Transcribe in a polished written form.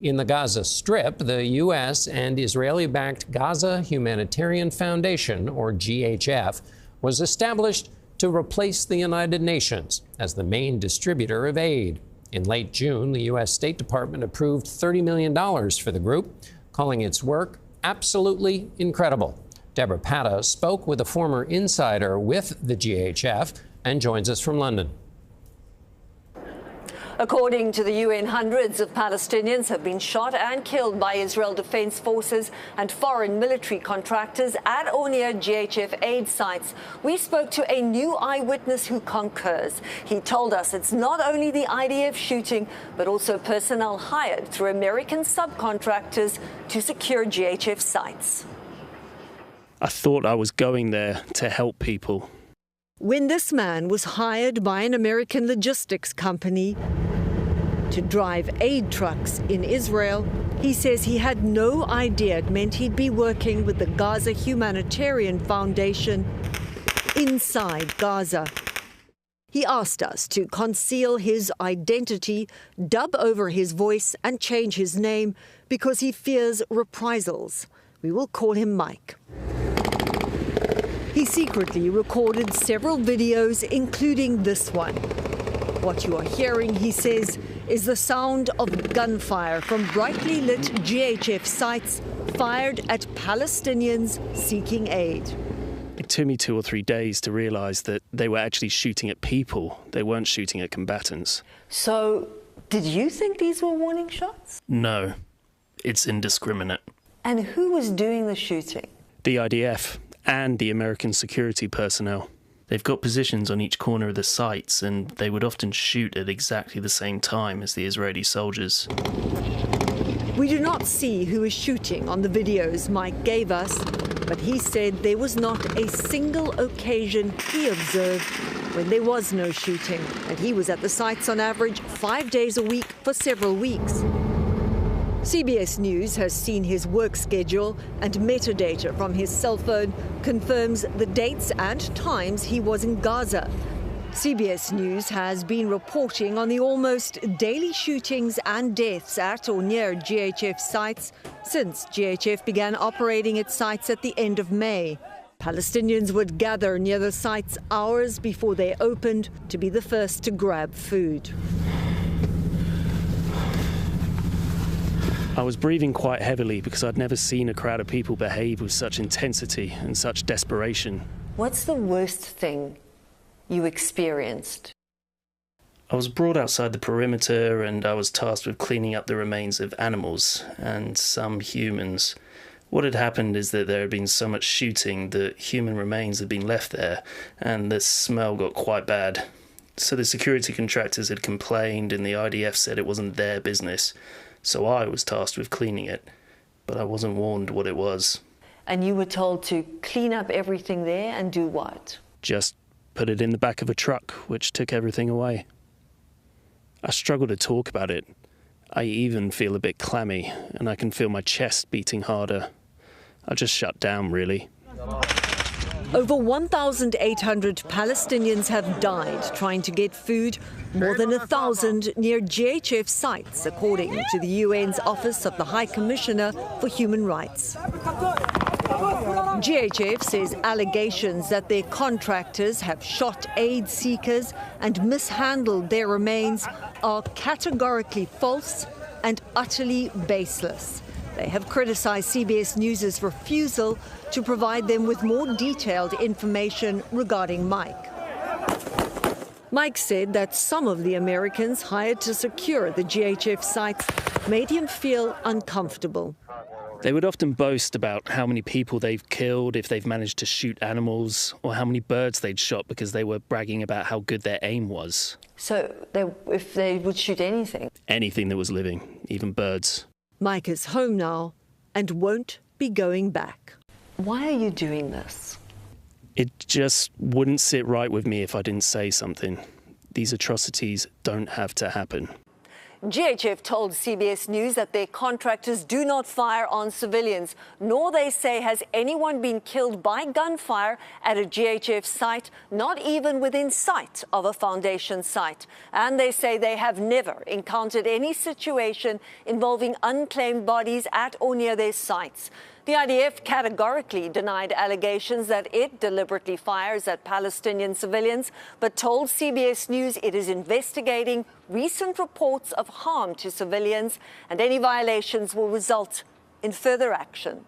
In the Gaza Strip, the U.S. and Israeli-backed Gaza Humanitarian Foundation, or GHF, was established to replace the United Nations as the main distributor of aid. In late June, the U.S. State Department approved $30 million for the group, calling its work absolutely incredible. Deborah Patta spoke with a former insider with the GHF and joins us from London. According to the UN, hundreds of Palestinians have been shot and killed by Israel Defense Forces and foreign military contractors at or near GHF aid sites. We spoke to a new eyewitness who concurs. He told us it's not only the IDF shooting, but also personnel hired through American subcontractors to secure GHF sites. I thought I was going there to help people. When this man was hired by an American logistics company to drive aid trucks in Israel, he says he had no idea it meant he'd be working with the Gaza Humanitarian Foundation inside Gaza. He asked us to conceal his identity, dub over his voice and change his name because he fears reprisals. We will call him Mike. He secretly recorded several videos, including this one. What you are hearing, he says, is the sound of gunfire from brightly lit GHF sites fired at Palestinians seeking aid. It took me 2 or 3 days to realise that they were actually shooting at people. They weren't shooting at combatants. So, did you think these were warning shots? No, it's indiscriminate. And who was doing the shooting? The IDF and the American security personnel. They've got positions on each corner of the sites, and they would often shoot at exactly the same time as the Israeli soldiers. We do not see who is shooting on the videos Mike gave us, but he said there was not a single occasion he observed when there was no shooting, and he was at the sites on average 5 days a week for several weeks. CBS News has seen his work schedule, and metadata from his cell phone confirms the dates and times he was in Gaza. CBS News has been reporting on the almost daily shootings and deaths at or near GHF sites since GHF began operating its sites at the end of May. Palestinians would gather near the sites hours before they opened to be the first to grab food. I was breathing quite heavily because I'd never seen a crowd of people behave with such intensity and such desperation. What's the worst thing you experienced? I was brought outside the perimeter and I was tasked with cleaning up the remains of animals and some humans. What had happened is that there had been so much shooting that human remains had been left there, and the smell got quite bad. So the security contractors had complained and the IDF said it wasn't their business. So I was tasked with cleaning it, but I wasn't warned what it was. And you were told to clean up everything there and do what? Just put it in the back of a truck, which took everything away. I struggle to talk about it. I even feel a bit clammy, and I can feel my chest beating harder. I just shut down, really. Over 1,800 Palestinians have died trying to get food, more than 1,000 near GHF sites, according to the UN's Office of the High Commissioner for Human Rights. GHF says allegations that their contractors have shot aid seekers and mishandled their remains are categorically false and utterly baseless. They have criticized CBS News' refusal to provide them with more detailed information regarding Mike. Mike said that some of the Americans hired to secure the GHF sites made him feel uncomfortable. They would often boast about how many people they've killed if they've managed to shoot animals, or how many birds they'd shot because they were bragging about how good their aim was. So if they would shoot anything? Anything that was living, even birds. Mike is home now and won't be going back. Why are you doing this? It just wouldn't sit right with me if I didn't say something. These atrocities don't have to happen. GHF told CBS News that their contractors do not fire on civilians, nor, they say, has anyone been killed by gunfire at a GHF site, not even within sight of a foundation site. And they say they have never encountered any situation involving unclaimed bodies at or near their sites. The IDF categorically denied allegations that it deliberately fires at Palestinian civilians, but told CBS News it is investigating recent reports of harm to civilians, and any violations will result in further action.